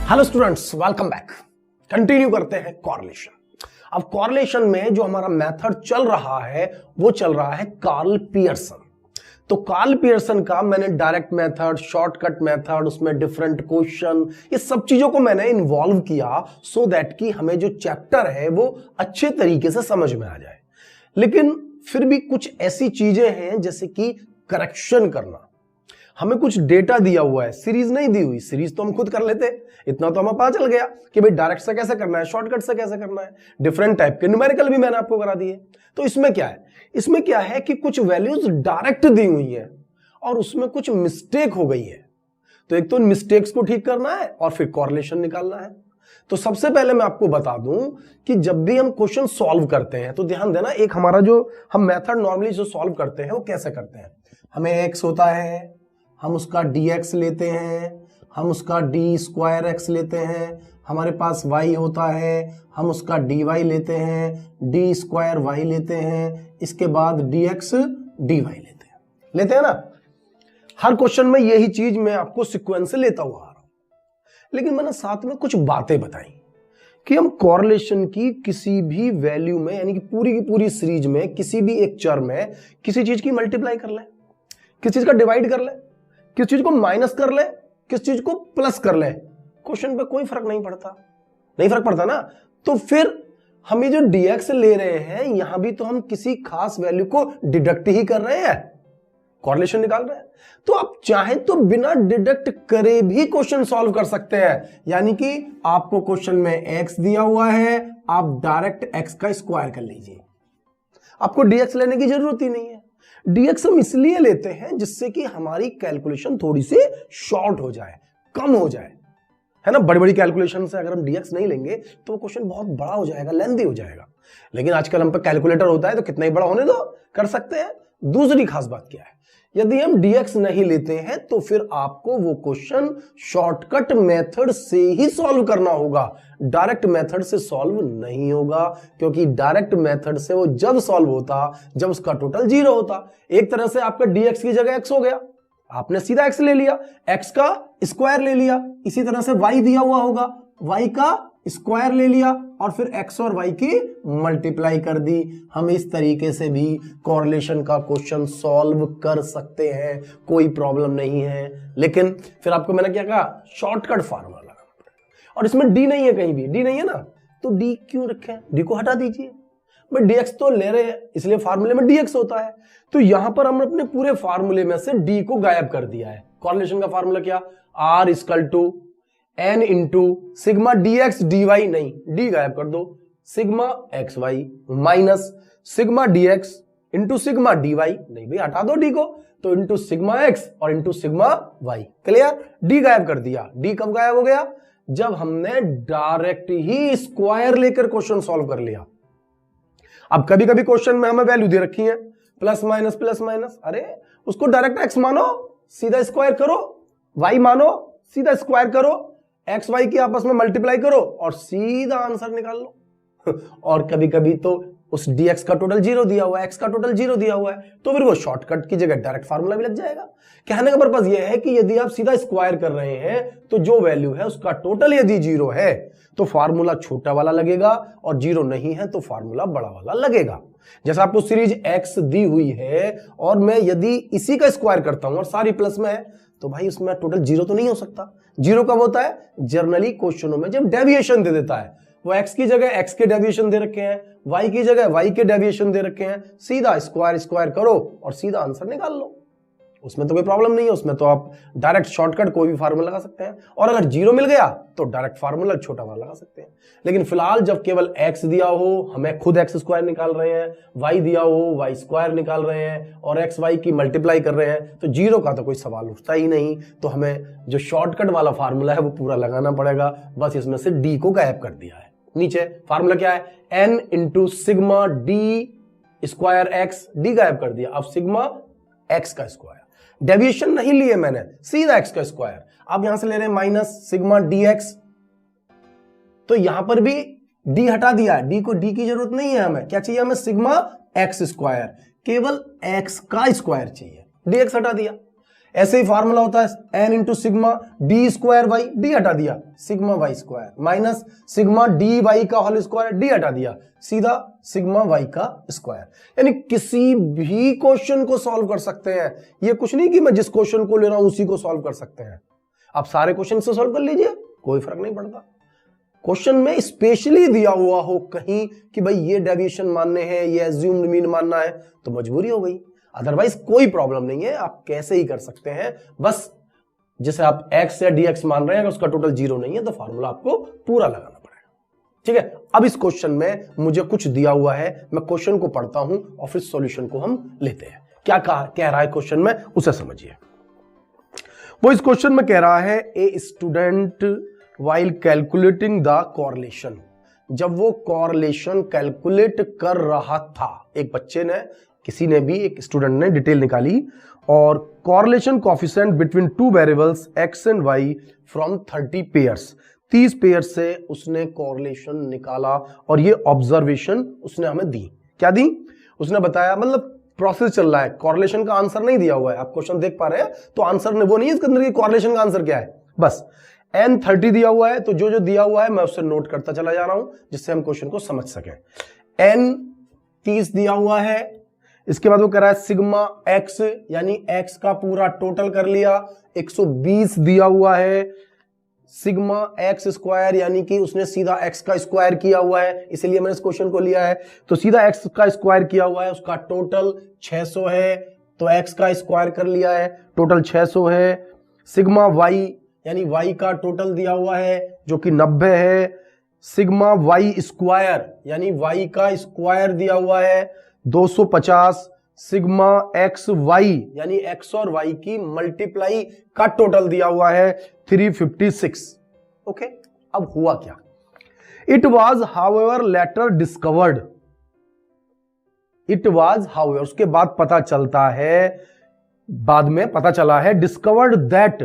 Hello students, welcome back. Continue करते हैं correlation. अब कॉरलेशन में जो हमारा मेथड चल रहा है वो चल रहा है कार्ल पियर्सन। तो कार्ल पियर्सन का मैंने डायरेक्ट मेथड, शॉर्टकट मेथड, उसमें डिफरेंट क्वेश्चन, ये सब चीजों को मैंने इन्वॉल्व किया सो दैट कि हमें जो चैप्टर है वो अच्छे तरीके से समझ में आ जाए। लेकिन फिर भी कुछ ऐसी चीजें हैं जैसे कि करेक्शन करना। हमें कुछ डेटा दिया हुआ है, सीरीज नहीं दी हुई, सीरीज तो हम खुद कर लेते, इतना तो हमें पता चल गया कि भाई डायरेक्ट से कैसे करना है, शॉर्टकट से कैसे करना है। डिफरेंट टाइप के न्यूमेरिकल भी मैंने आपको करा दिए। तो इसमें क्या है, इसमें क्या है कि कुछ वैल्यूज डायरेक्ट दी हुई है और उसमें कुछ मिस्टेक हो गई है। तो एक तो मिस्टेक्स को ठीक करना है और फिर कॉरलेशन निकालना है। तो सबसे पहले मैं आपको बता दूं कि जब भी हम क्वेश्चन सॉल्व करते हैं तो ध्यान देना, एक हमारा जो हम मेथड नॉर्मली जो सॉल्व करते हैं वो कैसे करते हैं। हमें एक्स होता है, हम उसका dx लेते हैं, हम उसका डी स्क्वायर एक्स लेते हैं। हमारे पास y होता है, हम उसका dy लेते हैं, डी स्क्वायर y लेते हैं। इसके बाद dx dy लेते हैं ना। हर क्वेश्चन में यही चीज मैं आपको सीक्वेंस से लेता हुआ आ रहा हूं। लेकिन मैंने साथ में कुछ बातें बताई कि हम कॉरलेशन की किसी भी वैल्यू में, यानी कि पूरी की पूरी सीरीज में किसी भी एक चर में किसी चीज की मल्टीप्लाई कर ले, किस चीज का डिवाइड कर ले, किस चीज को माइनस कर ले, किस चीज को प्लस कर ले, क्वेश्चन पे कोई फर्क नहीं पड़ता। नहीं फर्क पड़ता ना। तो फिर हम ये जो dx ले रहे हैं यहां भी तो हम किसी खास वैल्यू को डिडक्ट ही कर रहे हैं, कॉरलेशन निकाल रहे हैं। तो आप चाहें तो बिना डिडक्ट करे भी क्वेश्चन सॉल्व कर सकते हैं। यानी कि आपको क्वेश्चन में x दिया हुआ है, आप डायरेक्ट x का स्क्वायर कर लीजिए, आपको dx लेने की जरूरत ही नहीं है। dx हम इसलिए लेते हैं जिससे कि हमारी कैलकुलेशन थोड़ी सी शॉर्ट हो जाए, कम हो जाए, है ना। बड़ी बड़ी कैलकुलेशन से अगर हम dx नहीं लेंगे तो क्वेश्चन बहुत बड़ा हो जाएगा, लेंथी हो जाएगा। लेकिन आजकल हम पे कैलकुलेटर होता है तो कितना ही बड़ा होने दो, कर सकते हैं। दूसरी खास बात क्या है, यदि हम dx नहीं लेते हैं तो फिर आपको वो क्वेश्चन शॉर्टकट मेथड से ही सॉल्व करना होगा, डायरेक्ट मेथड से सॉल्व नहीं होगा। क्योंकि डायरेक्ट मेथड से वो जब सॉल्व होता जब उसका टोटल 0 होता। एक तरह से आपका dx की जगह x हो गया, आपने सीधा x ले लिया, x का स्क्वायर ले लिया। इसी तरह से y दिया हुआ होगा, y का स्क्वायर ले लिया और फिर x और y की मल्टीप्लाई कर दी। हम इस तरीके से भी कॉरलेशन का क्वेश्चन सॉल्व कर सकते हैं, कोई प्रॉब्लम नहीं है। लेकिन फिर आपको मैंने क्या कहा, शॉर्टकट फार्मूला लगाना पड़ेगा। और इसमें d नहीं है, कहीं भी d नहीं है ना, तो d क्यों रखे हैं, d को हटा दीजिए। भाई dx तो ले रहे हैं इसलिए फार्मूले में dx होता है। तो यहां पर हमने अपने पूरे फार्मूले में से d को गायब कर दिया है। कॉरलेशन का फार्मूला क्या, r equal to n into sigma dx dy, नहीं d गायब कर दो, sigma xy minus sigma dx into sigma dy, नहीं भाई हटा दो d को, तो इंटू सिग्मा x और into sigma y। Clear, d गायब कर दिया। d कब गायब हो गया, जब हमने डायरेक्ट ही स्क्वायर लेकर क्वेश्चन सॉल्व कर लिया। अब कभी कभी क्वेश्चन में हमें वैल्यू दे रखी है प्लस माइनस, अरे उसको डायरेक्ट x मानो, सीधा स्क्वायर करो, y मानो, सीधा स्क्वायर करो, एक्स वाई की आपस में मल्टीप्लाई करो और सीधा आंसर निकाल लो। और कभी कभी तो उस dx का टोटल 0 दिया हुआ है, x का टोटल 0 दिया हुआ है, तो फिर वो शॉर्टकट की जगह डायरेक्ट फार्मूला भी लग जाएगा। कहने का पर्पस ये है कि यदि आप सीधा स्क्वायर कर रहे हैं तो जो वैल्यू है उसका टोटल यदि 0 है तो फार्मूला छोटा वाला लगेगा, और 0 नहीं है तो फार्मूला बड़ा वाला लगेगा। जैसे आपको सीरीज x दी हुई है और मैं यदि इसी का स्क्वायर करता हूं और सारी प्लस में है तो भाई उसमें टोटल 0 तो नहीं हो सकता। 0 कब होता है, जनरली क्वेश्चनों में जब डेविएशन दे देता है। वो x की जगह x के डेविएशन दे रखे हैं, y की जगह y के डेविएशन दे रखे हैं, सीधा स्क्वायर करो और सीधा आंसर निकाल लो। उसमें तो कोई प्रॉब्लम नहीं है, उसमें तो आप डायरेक्ट शॉर्टकट कोई भी फार्मूला लगा सकते हैं। और अगर 0 मिल गया तो डायरेक्ट फार्मूला छोटा वाला लगा सकते हैं। लेकिन फिलहाल जब केवल x दिया हो, हमें खुद x स्क्वायर निकाल रहे हैं, y दिया हो y स्क्वायर निकाल रहे हैं और x y की मल्टीप्लाई कर रहे हैं, तो 0 का तो कोई सवाल उठता ही नहीं। तो हमें जो शॉर्टकट वाला फार्मूला है वो पूरा लगाना पड़ेगा। बस इसमें से d को गायब कर दिया है। नीचे फार्मूला क्या है, n into sigma d square x, d गायब कर दिया, अब सिग्मा x का स्क्वायर। डेविएशन नहीं लिए मैंने, सीधा x का स्क्वायर। अब यहां से ले रहे हैं माइनस सिग्मा dx, तो यहां पर भी d हटा दिया, d को d की जरूरत नहीं है, हमें क्या चाहिए, हमें सिग्मा x स्क्वायर, केवल x का स्क्वायर चाहिए, dx हटा दिया। ऐसे ही फार्मूला होता है n into sigma D square Y, D हटा दिया, sigma Y square minus sigma D Y का होल स्क्वायर, डी हटा दिया, सीधा सिग्मा वाई का स्क्वायर। यानी किसी भी क्वेश्चन को सॉल्व कर सकते हैं। ये कुछ नहीं कि मैं जिस क्वेश्चन को ले रहा हूं उसी को सॉल्व कर सकते हैं। आप सारे क्वेश्चन से सॉल्व कर लीजिए, कोई फर्क नहीं पड़ता। क्वेश्चन में स्पेशली दिया हुआ हो कहीं कि भाई ये डेविएशन मानने हैं, ये एज्यूम्ड मीन मानना है, तो मजबूरी हो गई, अदरवाइज कोई प्रॉब्लम नहीं है, आप कैसे ही कर सकते हैं। बस जैसे आप x या dx मान रहे हैं, अगर उसका टोटल 0 नहीं है तो फार्मूला आपको पूरा लगाना पड़ेगा। ठीक है, अब इस क्वेश्चन में मुझे कुछ दिया हुआ है, मैं क्वेश्चन को पढ़ता हूं और फिर सॉल्यूशन को हम लेते हैं। क्या कह रहा है क्वेश्चन में, उसे समझिए। वो इस क्वेश्चन में कह रहा है a student while calculating the correlation, जब वो कॉरलेशन कैलकुलेट कर रहा था, एक बच्चे ने, किसी ने भी, एक स्टूडेंट ने डिटेल निकाली और correlation coefficient between two variables x and y from 30 pairs, 30 pair से उसने कॉरलेशन निकाला और ये ऑब्जर्वेशन उसने हमें दी। क्या दी? उसने बताया, मतलब प्रोसेस चल रहा है, कॉरलेशन का आंसर नहीं दिया हुआ है, आप क्वेश्चन देख पा रहे हैं तो आंसर ने वो नहीं है इसके अंदर कि कॉरलेशन का आंसर क्या है, बस n 30 दिया हुआ है, तो जो जो दिया हुआ है मैं उससे नोट करता चला जा रहा हूं जिससे हम क्वेश्चन को समझ सकें। n 30 दिया हुआ है, इसके बाद वो कह रहा है सिग्मा x, यानी x का पूरा टोटल कर लिया, 120 दिया हुआ है, सिग्मा x स्क्वायर यानी कि उसने सीधा x का स्क्वायर किया हुआ है, इसलिए मैंने इस क्वेश्चन को लिया है, तो सीधा x का स्क्वायर किया हुआ है, उसका टोटल 600 है, तो x का स्क्वायर कर लिया है, टोटल 600 है। सिग्मा y यानी y का टोटल दिया हुआ है जो कि 90 है, सिग्मा y स्क्वायर यानी y का स्क्वायर दिया हुआ है 250, सिग्मा x y यानी x और y की मल्टीप्लाई का टोटल दिया हुआ है 356। ओके, अब हुआ क्या? It was however later discovered, it was however, उसके बाद पता चलता है, बाद में पता चला है, discovered that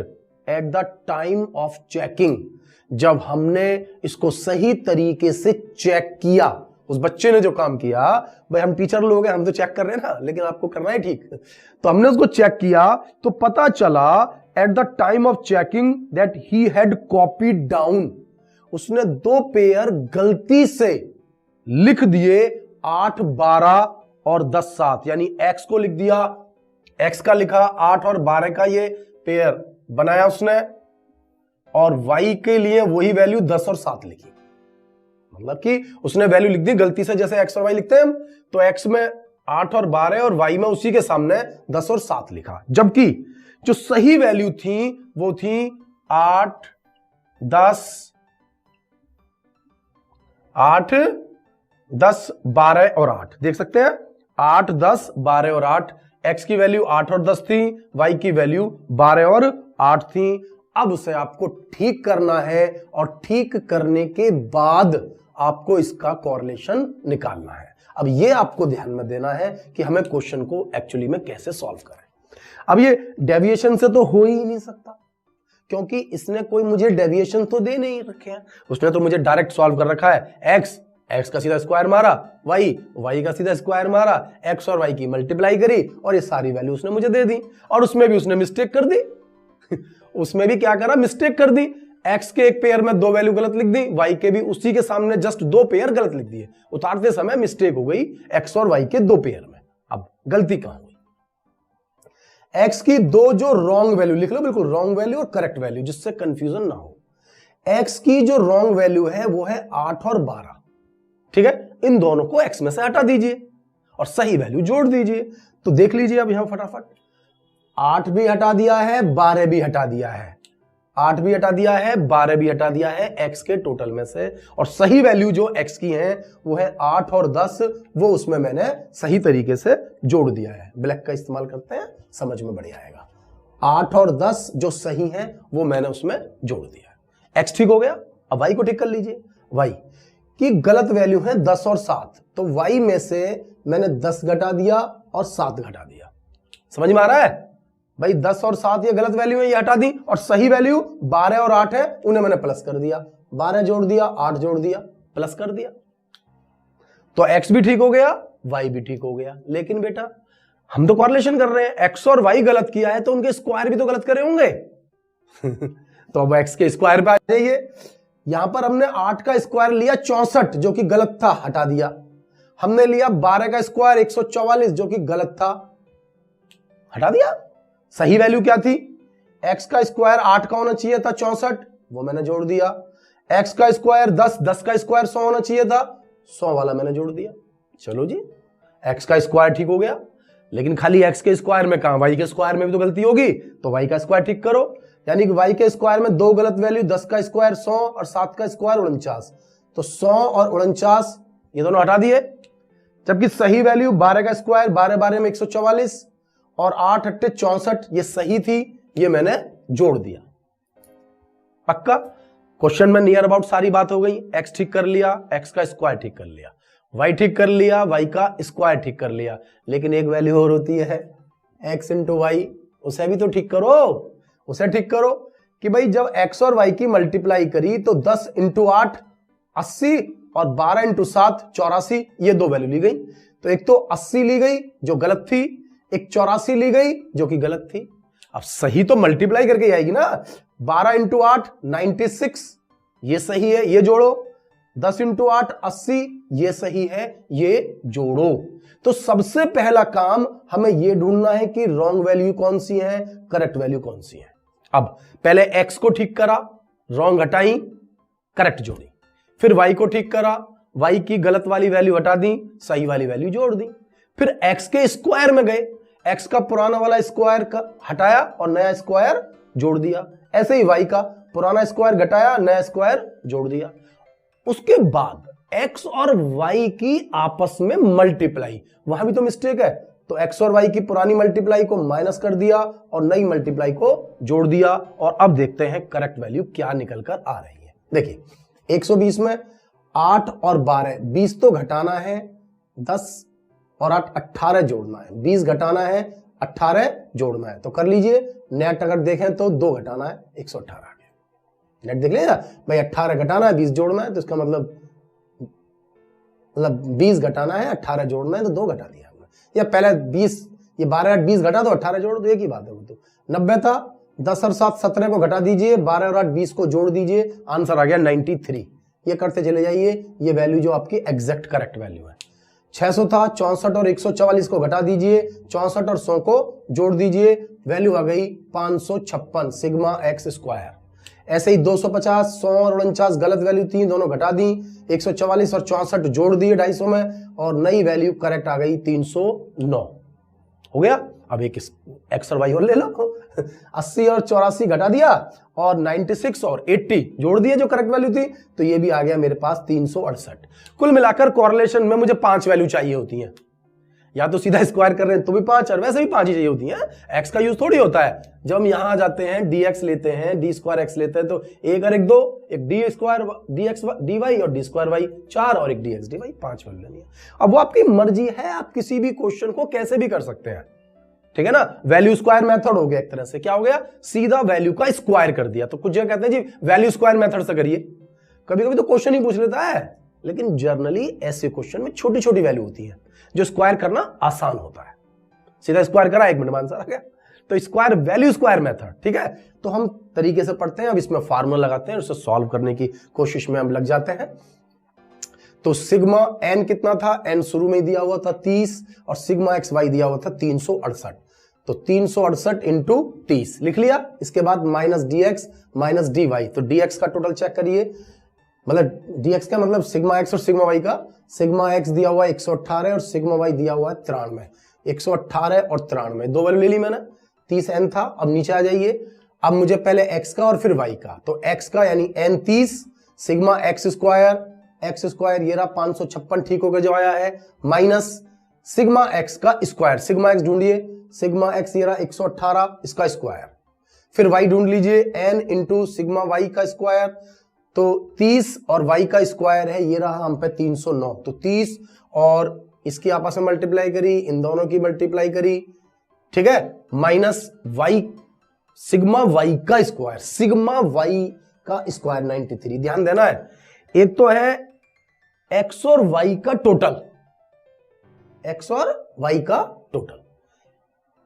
at the time of checking, जब हमने इसको सही तरीके से चेक किया, उस बच्चे ने जो काम किया, भाई हम टीचर लोग हैं, हम तो चेक कर रहे हैं ना, लेकिन आपको करना है ठीक, तो हमने उसको चेक किया तो पता चला at the time of checking that he had copied down, उसने 2 पेयर गलती से लिख दिए 8, 12 और 10, 7, यानी x को लिख दिया, x का लिखा, 8 और 12 का ये पेयर बनाया उसने, और y के लिए वही वैल्यू 10 और 7 लिखी, मतलब कि उसने वैल्यू लिख दी गलती से, जैसे x और y लिखते हैं हम, तो x में 8 और 12 और y में उसी के सामने 10 और 7 लिखा, जबकि जो सही वैल्यू थी वो थी 8, 10, 12 और 8, देख सकते हैं 8, 10, 12 और 8, x की वैल्यू 8 और 10 थी, y की वैल्यू 12 और 8 थी। अब उसे आपको ठीक करना है और ठीक करने के बाद आपको इसका कॉरलेशन निकालना है। अब ये आपको ध्यान में देना है कि हमें क्वेश्चन को एक्चुअली में कैसे सॉल्व करें। अब ये डेविएशन से तो हो ही नहीं सकता, क्योंकि इसने कोई मुझे डेविएशन तो दे नहीं रखे हैं, उसने तो मुझे डायरेक्ट सॉल्व कर रखा है, x का सीधा स्क्वायर मारा, y का सीधा स्क्वायर मारा, x और y की मल्टीप्लाई करी और ये सारी वैल्यू उसने मुझे दे दी, और उसमें भी उसने मिस्टेक कर दी उसमें भी क्या करा, मिस्टेक कर दी, x के एक पेयर में 2 वैल्यू गलत लिख दी, y के भी उसी के सामने जस्ट 2 पेयर गलत लिख दिए, उतारते समय मिस्टेक हो गई x और y के 2 पेयर में। अब गलती कहां हुई? x की 2 जो रॉन्ग वैल्यू लिख लो, बिल्कुल रॉन्ग वैल्यू और करेक्ट वैल्यू, जिससे कंफ्यूजन ना हो। x की जो रॉन्ग वैल्यू है वो है 8 और 12, ठीक है, इन दोनों को x में से हटा दीजिए और सही वैल्यू जोड़ दीजिए। तो देख लीजिए अब यहां फटाफट, 8 भी हटा दिया है, 12 भी हटा दिया है, 8 भी हटा दिया है, 12 भी हटा दिया है x के टोटल में से, और सही वैल्यू जो x की है वो है 8 और 10, वो उसमें मैंने सही तरीके से जोड़ दिया है। ब्लैक का इस्तेमाल करते हैं, समझ में बढ़िया आएगा। 8 और 10 जो सही है वो मैंने उसमें जोड़ दिया, x ठीक हो गया। अब y को ठीक कर लीजिए, y की गलत वैल्यू है 10 और 7, तो y में से मैंने 10 घटा दिया और 7 घटा दिया। समझ में आ रहा है भाई? 10 और 7 ये गलत वैल्यू है, ये हटा दी, और सही वैल्यू 12 और 8 है, उन्हें मैंने प्लस कर दिया, 12 जोड़ दिया, 8 जोड़ दिया, प्लस कर दिया, तो x भी ठीक हो गया, y भी ठीक हो गया। लेकिन बेटा हम तो कॉरलेशन कर रहे हैं, एक्स और वाई गलत किया है तो उनके स्क्वायर भी तो गलत करे होंगे। तो अब एक्स के स्क्वायर पे आ जाइए। यहां पर हमने 8 का स्क्वायर लिया 64 जो कि गलत था, हटा दिया। हमने लिया 12 का स्क्वायर 144 जो कि गलत था, हटा दिया। सही वैल्यू क्या थी? एक्स का स्क्वायर 8 का होना चाहिए था 64, वो मैंने जोड़ दिया। एक्स का स्क्वायर 10, 10 का स्क्वायर 100 होना चाहिए था, 100 वाला मैंने जोड़ दिया। चलो जी, एक्स का स्क्वायर ठीक हो गया। लेकिन खाली एक्स के स्क्वायर में कहां, वाई के स्क्वायर में भी तो गलती होगी, तो वाई का स्क्वायर ठीक करो। यानी कि वाई के स्क्वायर में दो गलत वैल्यू, 10 का स्क्वायर 100 और 7 का स्क्वायर 49, तो 100 और 49 ये दोनों हटा दिए। जबकि सही वैल्यू 12 का स्क्वायर 12 12 में 144 और 8 8 64 ये सही थी, ये मैंने जोड़ दिया। पक्का? क्वेश्चन में नियर अबाउट सारी बात हो गई। एक्स ठीक कर लिया, एक्स का स्क्वायर ठीक कर लिया, वाई ठीक कर लिया, वाई का स्क्वायर ठीक कर लिया। लेकिन एक वैल्यू और होती है एक्स इंटू वाई, उसे भी तो ठीक करो। उसे ठीक करो कि भाई जब एक्स और वाई की मल्टीप्लाई करी तो 10 इंटू 8 80 और 12 इंटू 7 84, ये दो वैल्यू ली गई। तो एक तो 80 ली गई जो गलत थी, एक 84 ली गई जो कि गलत थी। अब सही तो मल्टीप्लाई करके आएगी ना, 12 इंटू 8 96, ये सही है, ये जोड़ो। 10 इंटू 8 80, ये सही है, ये जोड़ो। तो सबसे पहला काम हमें यह ढूंढना है कि रॉन्ग वैल्यू कौन सी है, करेक्ट वैल्यू कौन सी है। अब पहले एक्स को ठीक करा, रॉन्ग हटाई, करेक्ट जोड़ी। फिर वाई को ठीक करा, वाई की गलत वाली वैल्यू हटा दी, सही वाली वैल्यू जोड़ दी। फिर एक्स के स्क्वायर में गए, एक्स का पुराना वाला स्क्वायर का हटाया और नया स्क्वायर जोड़ दिया। ऐसे ही वाई का पुराना स्क्वायर घटाया, नया स्क्वायर जोड़ दिया। उसके बाद एक्स और वाई की आपस में मल्टीप्लाई, वहां भी तो मिस्टेक है, तो एक्स और वाई की पुरानी मल्टीप्लाई को माइनस कर दिया और नई मल्टीप्लाई को जोड़ दिया। और अब देखते हैं करेक्ट वैल्यू क्या निकल कर आ रही है। देखिए 120 में 8 और 12, 20 तो घटाना है, 10 और 8 18 जोड़ना है, 20 घटाना है, 18 जोड़ना है। तो कर लीजिए। नेट अगर देखें तो 2 घटाना है, 118 आ गया। नेट देख लीजिए भाई, 18 घटाना है, 20 जोड़ना है, तो इसका मतलब 20 घटाना है, 18 जोड़ना है, तो 2 घटा दिया हमने। या पहले 20, ये 12 8 20 घटा दो, 18 जोड़ दो, एक ही बात है। वो तो 90 था, 10 और 7 17 को घटा दीजिए, 12 और 8 20 को जोड़ दीजिए, आंसर आ गया 93। ये करते चले जाइए, ये वैल्यू जो आपकी एग्जैक्ट करेक्ट वैल्यू है। 600 था, 64 और 144 को घटा दीजिए, 64 और 100 को जोड़ दीजिए, वैल्यू आ गई 556 सिग्मा एक्स स्क्वायर। ऐसे ही 250, 100 और 49 गलत वैल्यू थी, दोनों घटा दी, 144 और 64 जोड़ दिए 250 में, और नई वैल्यू करेक्ट आ गई 309। हो गया। अब एक एक्स और वाई और ले लो। 80 और 84 घटा दिया और 96 और 80 जोड़ दिए जो करेक्ट वैल्यू थी, तो ये भी आ गया मेरे पास 368। कुल मिलाकर कॉरलेशन में मुझे 5 वैल्यू चाहिए होती हैं। या तो सीधा स्क्वायर कर रहे हैं तो भी 5, और वैसे भी 5 ही चाहिए होती हैं। एक्स का यूज थोड़ी होता है। जब हम यहां जाते हैं dx लेते हैं, d स्क्वायर एक्स लेते हैं, तो 1 और 1 2, एक डी स्क्वायर dx dy और d स्क्वायर y 4 और एक dx dy 5 वैल्यू लेनी है। अब वो आपकी मर्जी है, आप किसी भी क्वेश्चन को कैसे भी कर सकते हैं, ठीक है ना। वैल्यू स्क्वायर मेथड हो गया एक तरह से। क्या हो गया? सीधा वैल्यू का स्क्वायर कर दिया। तो कुछ जगह कहते हैं जी वैल्यू स्क्वायर मेथड से करिए, कभी कभी तो क्वेश्चन ही पूछ लेता है, लेकिन जनरली ऐसे क्वेश्चन में छोटी छोटी वैल्यू होती है जो स्क्वायर करना आसान होता है। सीधा स्क्वायर करा, 1 मिनट में आंसर आ गया। तो स्क्वायर वैल्यू स्क्वायर मेथड, ठीक है। तो हम तरीके से पढ़ते हैं। अब इसमें फार्मूला लगाते हैं, उसे सॉल्व करने की कोशिश में हम लग जाते हैं। तो सिग्मा एन कितना था? एन शुरू में दिया हुआ था 30 और सिग्मा एक्स वाई दिया हुआ था 368। तो 368 इंटू 30 लिख लिया। इसके बाद minus D X minus D Y. तो डी एक्स का टोटल चेक करिए, मतलब डी का मतलब सिग्मा एक्स और सिग्मा वाई का। सिग्मा एक्स दिया हुआ है 118 और सिग्मा वाई दिया हुआ है 93। 118 और 93 दो वैल्यू ले ली मैंने। 30 एन था। अब नीचे आ जाइए। अब मुझे पहले एक्स का और फिर वाई का। तो एक्स का यानी एन 30, सिग्मा एक्स स्क्वायर ये रहा 556 ठीक होकर जो आया है, माइनस सिग्मा एक्स का स्क्वायर। सिग्मा एक्स ढूंढिए, सिग्मा एक्स ये रहा 118 इसका स्क्वायर। फिर वाई ढूंढ लीजिए, एन इंटू सिग्मा वाई का स्क्वायर। तो 30 और y का स्क्वायर है, ये रहा हम पे 309। तो 30 और इसकी आपस में मल्टीप्लाई करी, इन दोनों की मल्टीप्लाई करी, ठीक है, माइनस y सिग्मा y का स्क्वायर। सिग्मा y का स्क्वायर 93। ध्यान देना है, एक तो है x और y का टोटल, x और y का टोटल,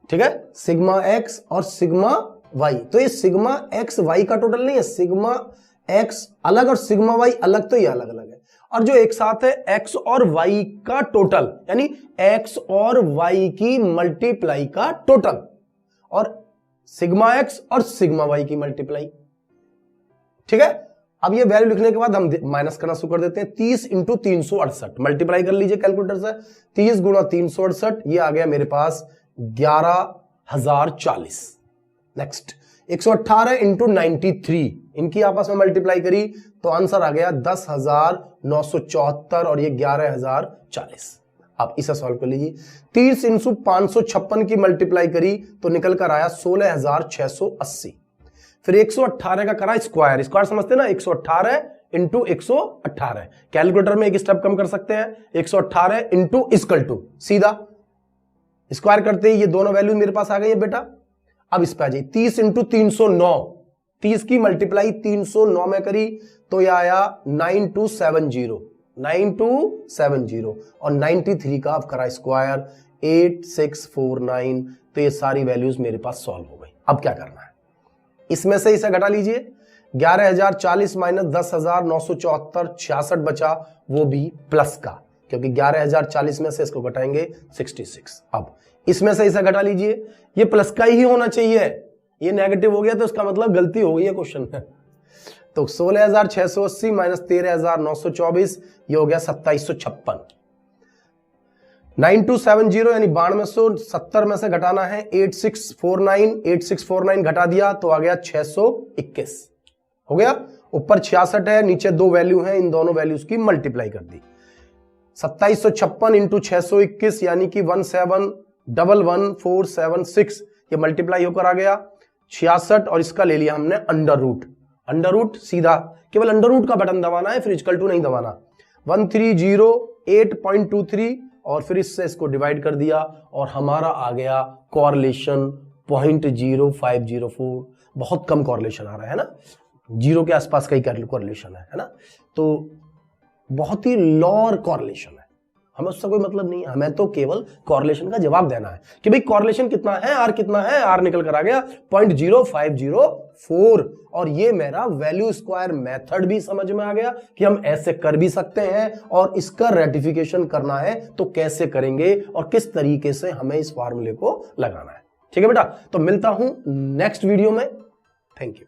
ठीक है, सिग्मा एक्स और सिग्मा वाई। तो ये सिग्मा एक्स वाई का टोटल नहीं है, सिग्मा एक्स अलग और सिग्मा वाई अलग, तो ये अलग अलग है। और जो एक साथ है एक्स और वाई का टोटल, यानी एक्स और वाई की मल्टीप्लाई का टोटल, और सिग्मा एक्स और सिग्मा वाई की मल्टीप्लाई। ठीक है, अब ये वैल्यू लिखने के बाद हम माइनस करना शुरू कर देते हैं। 30 इंटू 368 मल्टीप्लाई कर लीजिए कैलकुलेटर से। 30 गुणा 368, ये आ गया मेरे पास 11,040। नेक्स्ट 118 इंटू 93, इनकी आपस में मल्टीप्लाई करी तो आंसर आ गया 10,974 और ये 11,040। आप इसे सॉल्व कर लीजिए। 30 इंटू 556 की मल्टीप्लाई करी तो निकल कर आया 16,680। फिर 118 का करा स्क्वायर, स्क्वायर समझते ना, 118 इंटू 118, कैलकुलेटर में एक स्टेप कम कर सकते हैं। 118 इंटू इक्वल टू, सीधा स्क्वायर करते ही ये दोनों वैल्यू मेरे पास आ गई है बेटा। अब इस पे आ जाइए, 30 इंटू 309, 30 की मल्टीप्लाई 309 में करी तो यह आया 9270, 9270, और 93 का अब करा स्क्वायर 8649। तो ये सारी वैल्यूज मेरे पास सॉल्व हो गई। अब क्या करना है, इसमें से इसे घटा लीजिए। 11,040 माइनस 10,974, 66 बचा, वो भी प्लस का, क्योंकि 11,040 में से इसको घटाएंगे 66। अब इसमें से इसे घटा लीजिए, ये प्लस का ही होना चाहिए, ये नेगेटिव हो गया तो इसका मतलब गलती हो गई है क्वेश्चन में। तो 16,680 माइनस 13,924, ये हो गया 2,756। 9270 यानी 9270 में से घटाना है 8649, 8649 घटा दिया तो आ गया 621। हो गया, ऊपर 66 है, नीचे दो वैल्यू हैं, इन दोनों वैल्यूज की मल्टीप्लाई कर दी। 2756 इंटू 621 यानी कि 1711476, ये मल्टीप्लाई होकर आ गया 66, और इसका ले लिया हमने अंडर रूट। अंडर रूट सीधा केवल अंडर रूट का बटन दबाना है, फिर इक्वल टू नहीं दबाना। 1308.23, और फिर इससे इसको डिवाइड कर दिया और हमारा आ गया कॉरलेशन 0.0504। बहुत कम कॉरलेशन आ रहा है ना, जीरो के आसपास का ही कॉरलेशन है ना, तो बहुत ही लोअर कॉरलेशन है। हमें उससे कोई मतलब नहीं है, हमें तो केवल कॉरलेशन का जवाब देना है कि भाई कॉरलेशन कितना है, आर कितना है। आर निकल कर आ गया 0.0504, और ये मेरा वैल्यू स्क्वायर मेथड भी समझ में आ गया कि हम ऐसे कर भी सकते हैं, और इसका रेटिफिकेशन करना है तो कैसे करेंगे और किस तरीके से हमें इस फार्मूले को लगाना है। ठीक है बेटा, तो मिलता हूं नेक्स्ट वीडियो में। Thank you.